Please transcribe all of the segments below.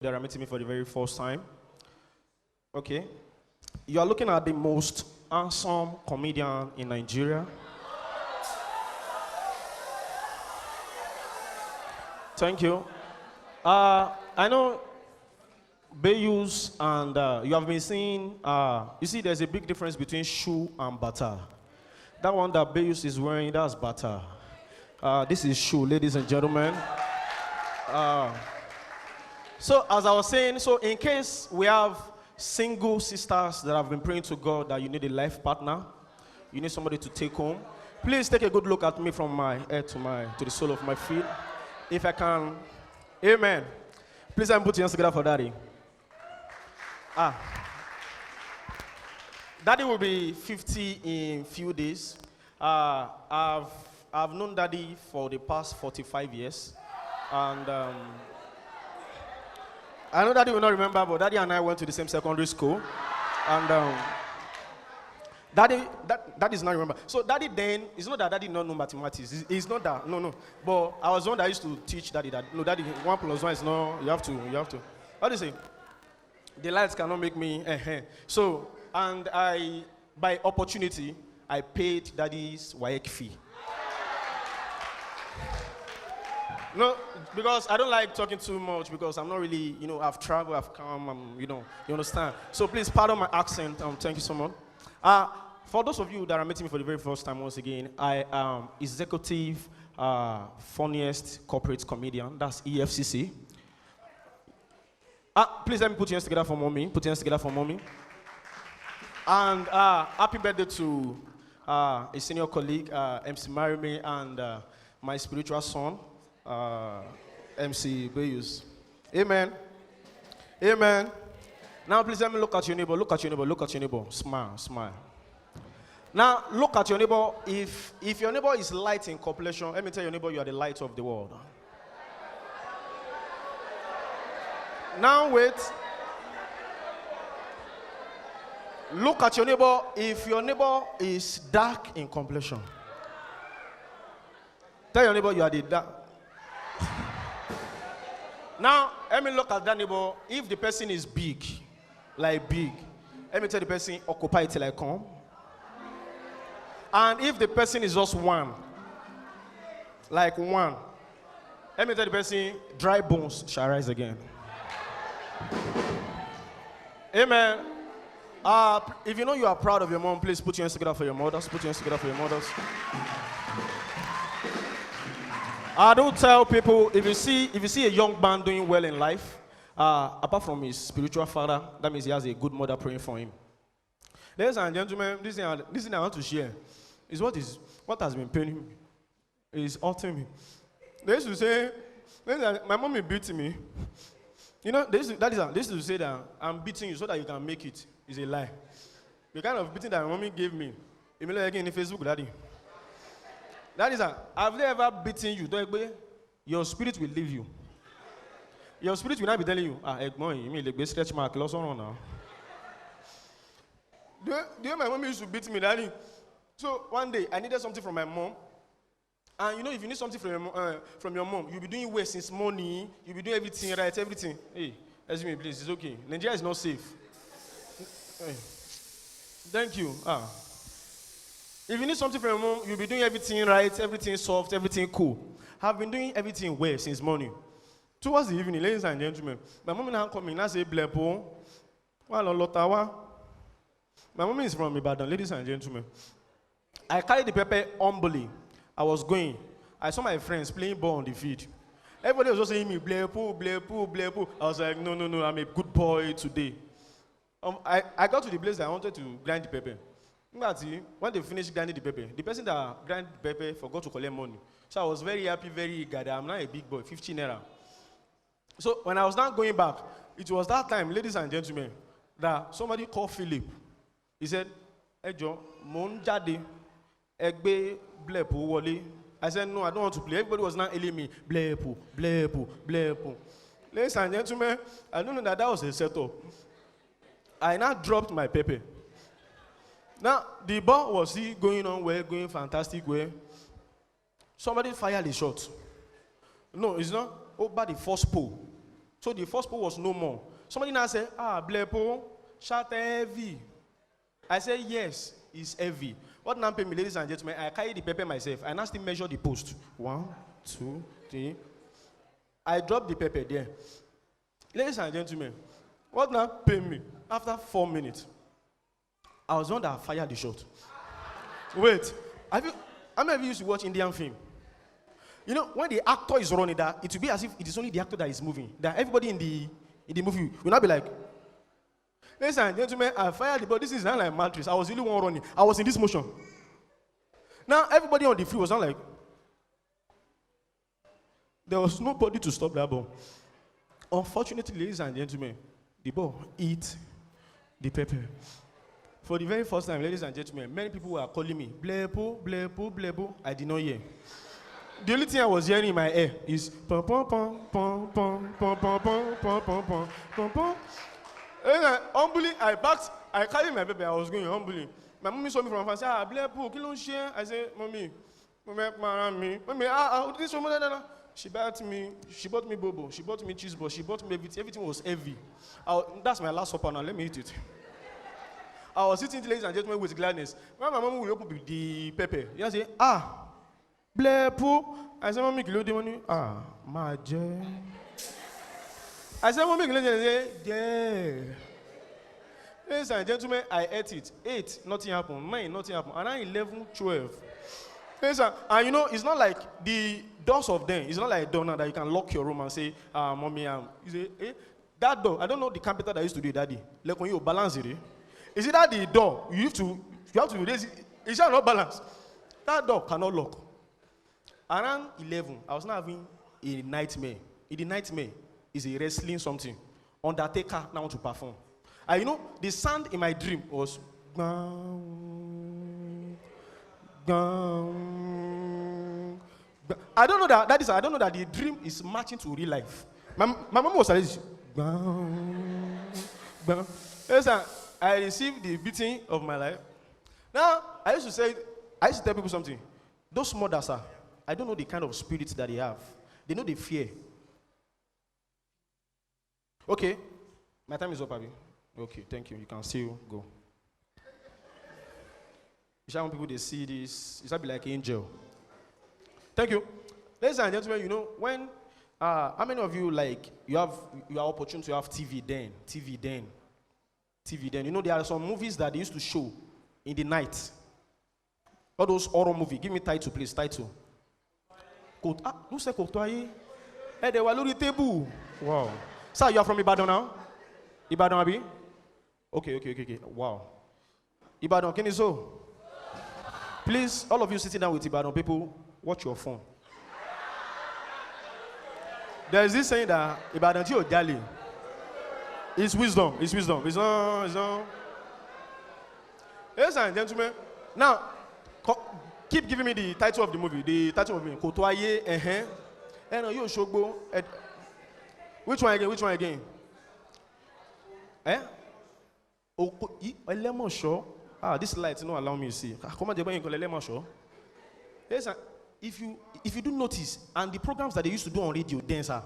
That are meeting me for the very first time. Okay. You are looking at the most handsome comedian in Nigeria. Thank you. I know Bayus and you have been seeing, you see there's a big difference between shoe and bata. That one that Bayus is wearing, that's bata. This is shoe, ladies and gentlemen. So as I was saying, so in case we have single sisters that have been praying to God that you need a life partner, you need somebody to take home, please take a good look at me from my head to the sole of my feet. If I can, amen. Please help me put your hands together for Daddy. Daddy will be 50 in few days. I've known Daddy for the past 45 years. And I know Daddy will not remember, but Daddy and I went to the same secondary school. And Daddy does not remember. So Daddy then, it's not that Daddy not know mathematics. It's not that, no. But I was the one that used to teach Daddy that, no, Daddy, 1 + 1 is no, you have to. How do you say? The lights cannot make me, So, and by opportunity, I paid Daddy's WAEC fee. No, because I don't like talking too much because I'm not really, I've traveled, I've come, you understand. So please pardon my accent. Thank you so much. For those of you that are meeting me for the very first time, once again, I am executive funniest corporate comedian. That's EFCC. Please let me put your hands together for mommy. Put your hands together for mommy. And happy birthday to a senior colleague, MC Marime, and my spiritual son. MC Bayus. Amen. Amen. Now please let me look at your neighbor. Look at your neighbor. Look at your neighbor. Smile. Now look at your neighbor. If your neighbor is light in complexion, let me tell your neighbor you are the light of the world. Now wait. Look at your neighbor. If your neighbor is dark in complexion, tell your neighbor you are the dark. Now, let me look at that neighbor. If the person is big, let me tell the person, occupy till I come. And if the person is just one, let me tell the person, dry bones shall rise again. Amen. If you know you are proud of your mom, please put your hands together for your mothers. Put your hands together for your mothers. I don't tell people, if you see a young man doing well in life, apart from his spiritual father, that means he has a good mother praying for him. Ladies and gentlemen, this thing I want to share is what has been paining me. It's hurting me. They used to say, my mommy beat me. They used to say that I'm beating you so that you can make it. It's a lie. The kind of beating that my mommy gave me, immediately again in Facebook, Daddy. That is, I've never beaten you. Your spirit will leave you. Your spirit will not be telling you, you mean the stretch mark, lost on now. Do you know my mom used to beat me, Daddy? So one day, I needed something from my mom. And if you need something from your mom, you'll be doing well since morning, you'll be doing everything right, everything. Hey, excuse me, please, it's okay. Nigeria is not safe. Hey. Thank you. If you need something from your mom, you'll be doing everything right, everything soft, everything cool. I've been doing everything well since morning. Towards the evening, ladies and gentlemen, my mom now come in and say, Blepo, my mom is from Ibadan, ladies and gentlemen. I carried the pepper humbly. I was going. I saw my friends playing ball on the field. Everybody was just saying me, Blepo. I was like, no, I'm a good boy today. I got to the place that I wanted to grind the pepper. When they finished grinding the pepper, the person that grinded the pepper forgot to collect money. So I was very happy, very eager that I'm not a big boy, 15 naira. So when I was not going back, it was that time, ladies and gentlemen, that somebody called Philip. He said, hey John, mon jade, egbe Blepo wole. I said, no, I don't want to play. Everybody was not hailing me, Blepo. Ladies and gentlemen, I don't know that was a setup. I now dropped my pepper. Now, the ball was still going on well, going fantastic way. Somebody fired a shot. No, it's not over the first pole. So the first pole was no more. Somebody now said, Blepo, shot heavy. I said, yes, it's heavy. What now pay me, ladies and gentlemen? I carry the pepper myself. I now still measure the post. 1, 2, 3. I dropped the pepper there. Ladies and gentlemen, what now pay me? After 4 minutes, I was the one that fired the shot. Wait, how many of you used to watch Indian film? You know, when the actor is running that, it will be as if it is only the actor that is moving. That everybody in the movie will not be like, ladies and gentlemen, I fired the ball. This is not like matrix. I was really one running. I was in this motion. Now, everybody on the field was not like, there was nobody to stop that ball. Unfortunately, ladies and gentlemen, the ball hit the pepper. For the very first time, ladies and gentlemen, many people were calling me, Blepo, Blepo, Blepo. I did not hear. The only thing I was hearing in my ear is pom pom pom pom pom pom pom pom pom pom pom pom pom. And humbly, I carried my baby. I was going humbly. My mommy saw me from afar and said, Blepo, kí ló ń ṣe? I said, mommy, this woman, she bought me bobo, she bought me cheese ball, she bought me everything was heavy. That's my last supper now, let me eat it. I was sitting, ladies and gentlemen, with gladness. When my mom will open the pepper, you say, Blepo. I said, mommy, kilo de money. My jay. I said, mommy, kilo de yeah. Ladies and gentlemen, I ate it. 8, nothing happened. 9, nothing happened. And then 11, 12. Listen, and you know, it's not like the doors of them. It's not like a door now that you can lock your room and say, mommy, you say, that door. I don't know the carpenter that used to do it, daddy. Like when you balance it. Is it that the door, you have to raise it? It's not balanced. That door cannot lock. Around 11, I was now having a nightmare. In the nightmare, is a wrestling something. Undertaker now want to perform. And you know, the sound in my dream was I don't know that I don't know that the dream is matching to real life. My mom was like this. Listen, I received the beating of my life. Now, I used to tell people something. Those mothers I don't know the kind of spirits that they have. They know the fear. Okay, my time is up, Abby. Okay, thank you. You can still go. You shall want people to see this. It shall be like an angel. Thank you. Ladies and gentlemen, you know, when, how many of you, like, you are opportunity to have TV then? You know, there are some movies that they used to show in the night. All those horror movies. Give me title, please. Title. Who said Kotoye? Hey, they were on the table. Wow. Sir, you are from Ibadan now? Ibadan, Abi? Okay. Wow. Ibadan, can you so? Please, all of you sitting down with Ibadan people, watch your phone. There is this saying that Ibadan Ji Odali. It's wisdom. It's not. Ladies and gentlemen, now, keep giving me the title of the movie. The title of the movie. Kotoye, you Shogbo. Which one again? Lemon show. This light don't allow me to see. Come on, lemon show. Listen, if you do notice, and the programs that they used to do on radio, dancer,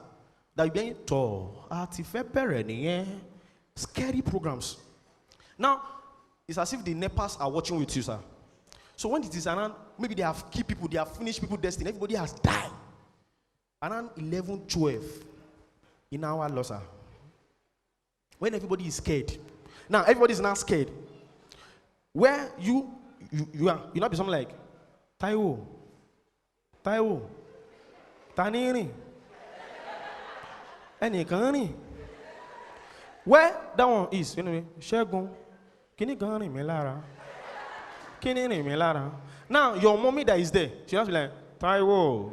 that you being tall, scary programs. Now, it's as if the Nepals are watching with you, sir. So when it is around, maybe they have killed people, they have finished people's destiny, everybody has died. Around 11, 12, in our loss, sir. When everybody is scared. Now, everybody is not scared. Where you not be something like, Taiwo, Tanini, Enikani. Where that one is, you know, Shegun, Kinigani Melara. Now, your mommy that is there, she has to be like, Taiwo,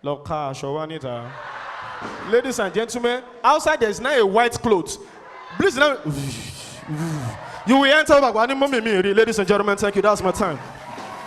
Loka, Shawanita. Ladies and gentlemen, outside there is now a white cloth. Please now, you will enter back. Ladies and gentlemen, thank you. That's my time.